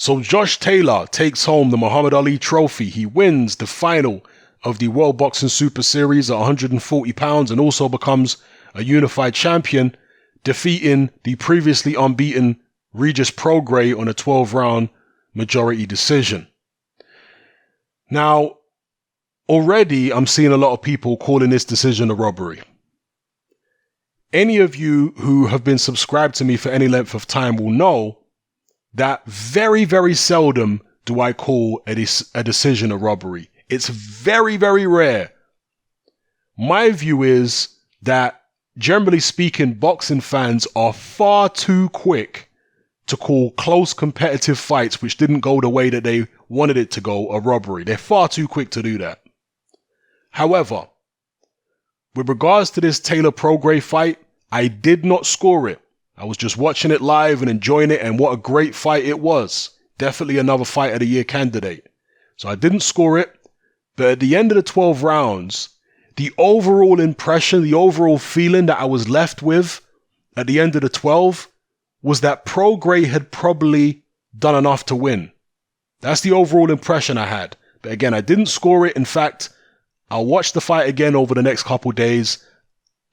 So Josh Taylor takes home the Muhammad Ali trophy. He wins the final of the World Boxing Super Series at 140 pounds and also becomes a unified champion, defeating the previously unbeaten Regis Prograis on a 12-round majority decision. Now, already I'm seeing a lot of people calling this decision a robbery. Any of you who have been subscribed to me for any length of time will know that very, very seldom do I call a decision a robbery. It's very, very rare. My view is that, generally speaking, boxing fans are far too quick to call close competitive fights which didn't go the way that they wanted it to go a robbery. They're far too quick to do that. However, with regards to this Taylor Prograis fight, I did not score it. I was just watching it live and enjoying it, and what a great fight it was. Definitely another fight of the year candidate. So I didn't score it, but at the end of the 12 rounds, the overall impression, the overall feeling that I was left with at the end of the 12 was that Prograis had probably done enough to win. That's the overall impression I had. But again, I didn't score it. In fact, I'll watch the fight again over the next couple days.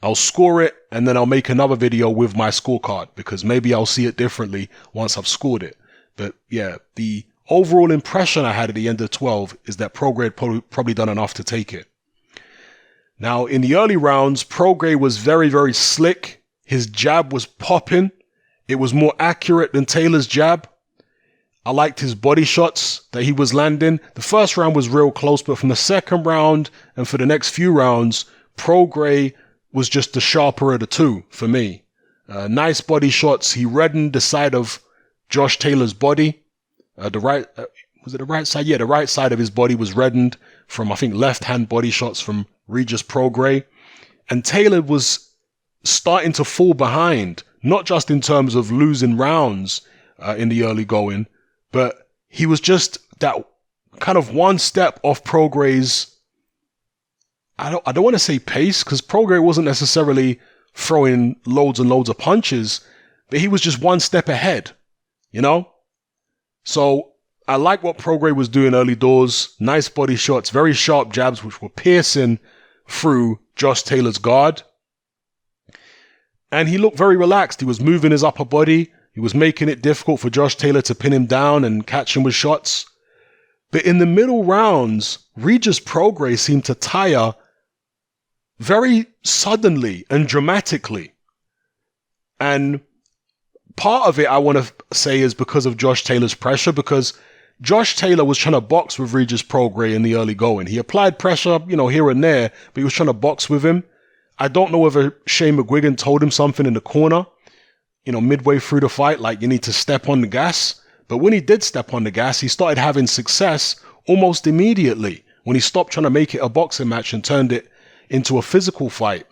I'll score it, and then I'll make another video with my scorecard, because maybe I'll see it differently once I've scored it. But yeah, the overall impression I had at the end of 12 is that Prograis had probably done enough to take it. Now, in the early rounds, Prograis was very, very slick. His jab was popping. It was more accurate than Taylor's jab. I liked his body shots that he was landing. The first round was real close, but from the second round and for the next few rounds, Prograis was just the sharper of the two for me. Nice body shots. He reddened the side of Josh Taylor's body. Was it the right side? Yeah, the right side of his body was reddened from, I think, left-hand body shots from Regis Prograis. And Taylor was starting to fall behind, not just in terms of losing rounds in the early going, but he was just that kind of one step off Prograis', I don't want to say pace, because Prograis wasn't necessarily throwing loads and loads of punches, but he was just one step ahead, you know? So I like what Prograis was doing early doors. Nice body shots, very sharp jabs, which were piercing through Josh Taylor's guard. And he looked very relaxed. He was moving his upper body. He was making it difficult for Josh Taylor to pin him down and catch him with shots. But in the middle rounds, Regis Prograis seemed to tire very suddenly and dramatically. And part of it, I want to say, is because of Josh Taylor's pressure, because Josh Taylor was trying to box with Regis Prograis in the early going. He applied pressure, here and there, but he was trying to box with him. I don't know whether Shane McGuigan told him something in the corner, midway through the fight, like, you need to step on the gas. But when he did step on the gas, he started having success almost immediately when he stopped trying to make it a boxing match and turned it into a physical fight.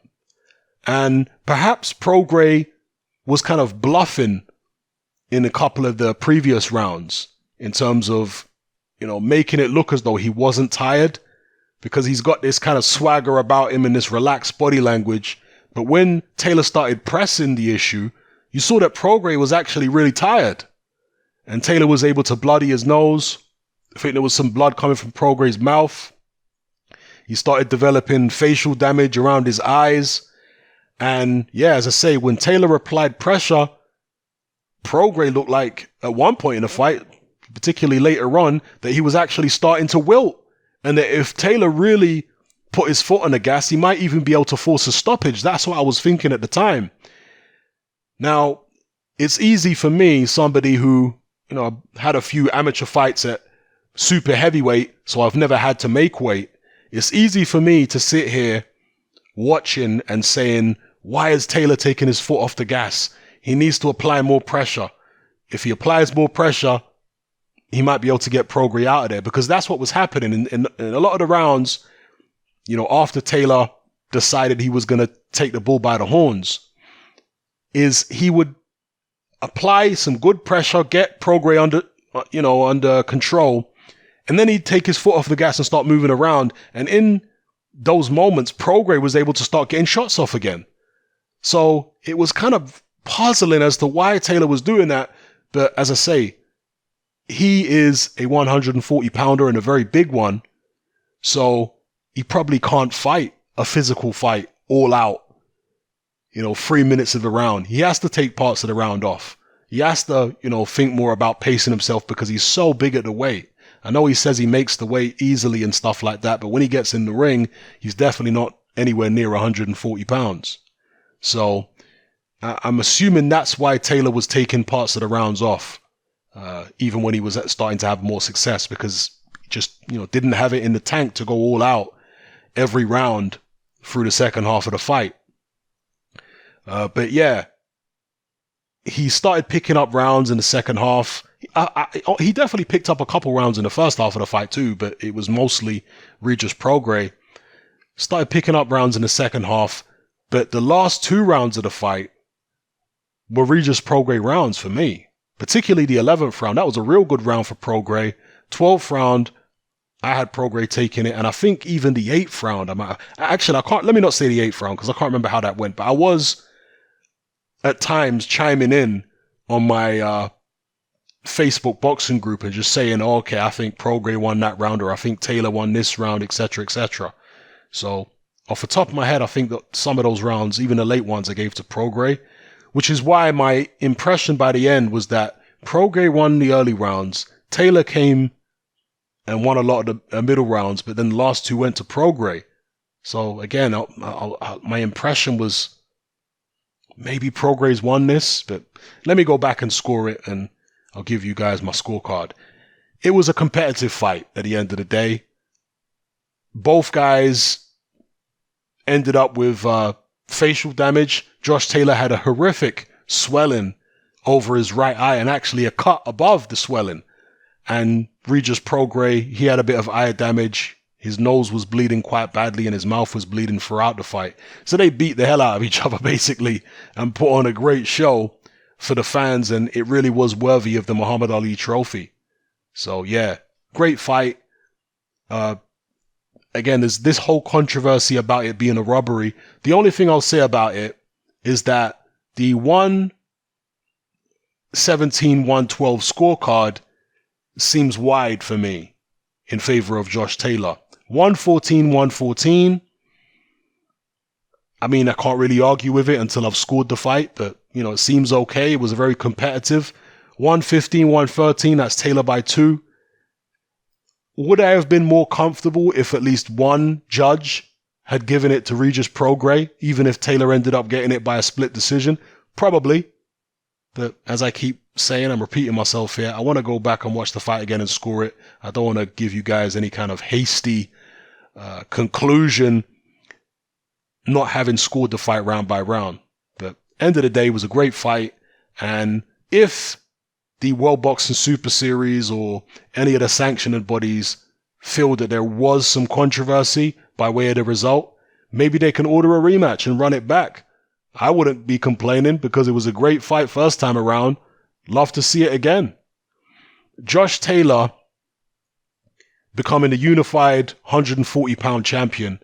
And perhaps Prograis was kind of bluffing in a couple of the previous rounds in terms of, making it look as though he wasn't tired, because he's got this kind of swagger about him and this relaxed body language. But when Taylor started pressing the issue, you saw that Prograis was actually really tired. And Taylor was able to bloody his nose. I think there was some blood coming from Prograis' mouth. He started developing facial damage around his eyes. And yeah, as I say, when Taylor applied pressure, Prograis looked like at one point in the fight, particularly later on, that he was actually starting to wilt. And that if Taylor really put his foot on the gas, he might even be able to force a stoppage. That's what I was thinking at the time. Now, it's easy for me, somebody who, had a few amateur fights at super heavyweight, so I've never had to make weight. It's easy for me to sit here watching and saying, why is Taylor taking his foot off the gas? He needs to apply more pressure. If he applies more pressure, he might be able to get Prograis out of there, because that's what was happening in a lot of the rounds. After Taylor decided he was going to take the bull by the horns, is he would apply some good pressure, get Prograis under control, and then he'd take his foot off the gas and start moving around. And in those moments, Prograis was able to start getting shots off again. So it was kind of puzzling as to why Taylor was doing that. But as I say, he is a 140 pounder and a very big one. So he probably can't fight a physical fight all out, 3 minutes of the round. He has to take parts of the round off. He has to, think more about pacing himself because he's so big at the weight. I know he says he makes the weight easily and stuff like that, but when he gets in the ring, he's definitely not anywhere near 140 pounds. So I'm assuming that's why Taylor was taking parts of the rounds off, even when he was starting to have more success, because he just, didn't have it in the tank to go all out every round through the second half of the fight. But yeah, he started picking up rounds in the second half. He definitely picked up a couple rounds in the first half of the fight too, but it was mostly Regis Prograis. Started picking up rounds in the second half, but the last 2 rounds of the fight were Regis Prograis rounds for me, particularly the 11th round. That was a real good round for Prograis. 12th round, I had Prograis taking it, and I think even the 8th round, let me not say the 8th round because I can't remember how that went, but I was at times chiming in on my Facebook boxing group and just saying, okay, I think Prograis won that round, or I think Taylor won this round, etc., etc. So off the top of my head, I think that some of those rounds, even the late ones, I gave to Prograis, which is why my impression by the end was that Prograis won the early rounds, Taylor came and won a lot of the middle rounds, but then the last 2 went to Prograis. So again, my impression was maybe Prograis won this, but let me go back and score it and I'll give you guys my scorecard. It was a competitive fight at the end of the day. Both guys ended up with facial damage. Josh Taylor had a horrific swelling over his right eye and actually a cut above the swelling. And Regis Prograis, he had a bit of eye damage. His nose was bleeding quite badly and his mouth was bleeding throughout the fight. So they beat the hell out of each other basically and put on a great show for the fans, and it really was worthy of the Muhammad Ali trophy. So yeah, great fight. Again, there's this whole controversy about it being a robbery. The only thing I'll say about it is that the 117-112 scorecard seems wide for me in favor of Josh Taylor. 114-114. I mean, I can't really argue with it until I've scored the fight, but, it seems okay. It was very competitive. 115-113, that's Taylor by 2. Would I have been more comfortable if at least one judge had given it to Regis Prograis, even if Taylor ended up getting it by a split decision? Probably. But as I keep saying, I'm repeating myself here, I want to go back and watch the fight again and score it. I don't want to give you guys any kind of hasty conclusion, not having scored the fight round by round. But end of the day, it was a great fight. And if the World Boxing Super Series or any of the sanctioning bodies feel that there was some controversy by way of the result, maybe they can order a rematch and run it back. I wouldn't be complaining because it was a great fight first time around. Love to see it again. Josh Taylor becoming the unified 140-pound champion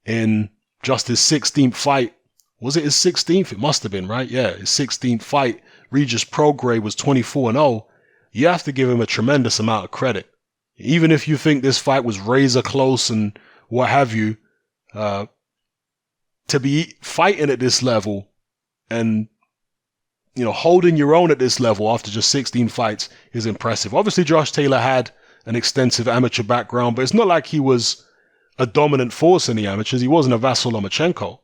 in just his 16th fight. Was it his 16th? It must have been, right? Yeah, his 16th fight. Regis Prograis was 24-0. You have to give him a tremendous amount of credit. Even if you think this fight was razor close and what have you, to be fighting at this level and, holding your own at this level after just 16 fights is impressive. Obviously, Josh Taylor had an extensive amateur background, but it's not like he was a dominant force in the amateurs. He wasn't a Vasyl Lomachenko.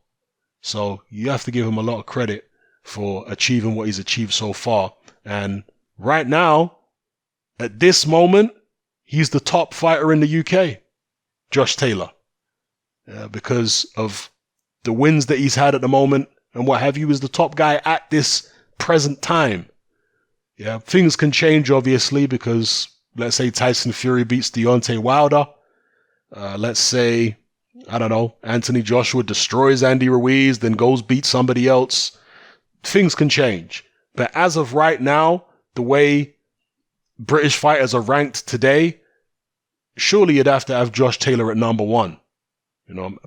So you have to give him a lot of credit for achieving what he's achieved so far. And right now, at this moment, he's the top fighter in the UK, Josh Taylor, because of the wins that he's had at the moment and what have you. Is the top guy at this present time. Yeah, things can change obviously because let's say Tyson Fury beats Deontay Wilder. Let's say, I don't know, Anthony Joshua destroys Andy Ruiz, then goes beat somebody else. Things can change. But as of right now, the way British fighters are ranked today, surely you'd have to have Josh Taylor at number 1.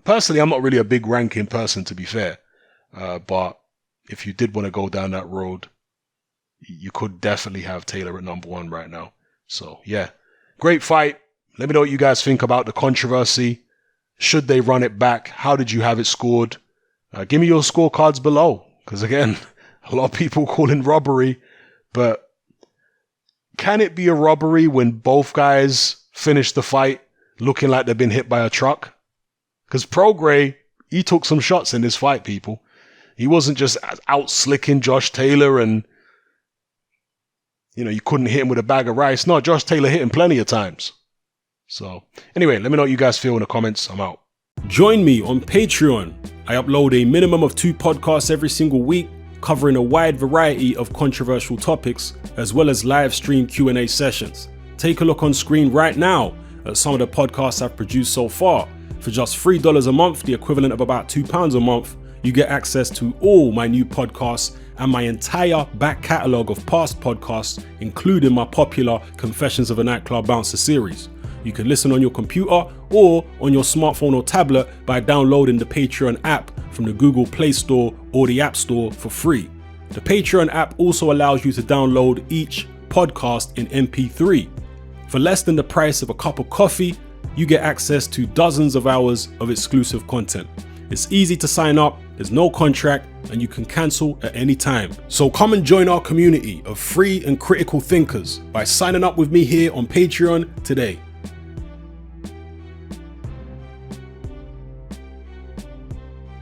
Personally, I'm not really a big ranking person, to be fair. But if you did want to go down that road, you could definitely have Taylor at number 1 right now. So yeah, great fight. Let me know what you guys think about the controversy. Should they run it back? How did you have it scored? Give me your scorecards below. Because again, a lot of people call it robbery, but can it be a robbery when both guys finish the fight looking like they've been hit by a truck? Because Prograis, he took some shots in this fight, people. He wasn't just out slicking Josh Taylor and, you couldn't hit him with a bag of rice. No, Josh Taylor hit him plenty of times. So anyway, let me know what you guys feel in the comments. I'm out. Join me on Patreon. I upload a minimum of 2 podcasts every single week, covering a wide variety of controversial topics, as well as live stream Q&A sessions. Take a look on screen right now at some of the podcasts I've produced so far. For just $3 a month, the equivalent of about £2 a month, you get access to all my new podcasts and my entire back catalogue of past podcasts, including my popular Confessions of a Nightclub Bouncer series. You can listen on your computer or on your smartphone or tablet by downloading the Patreon app from the Google Play Store or the App Store for free. The Patreon app also allows you to download each podcast in MP3. For less than the price of a cup of coffee, you get access to dozens of hours of exclusive content. It's easy to sign up, there's no contract, and you can cancel at any time. So come and join our community of free and critical thinkers by signing up with me here on Patreon today.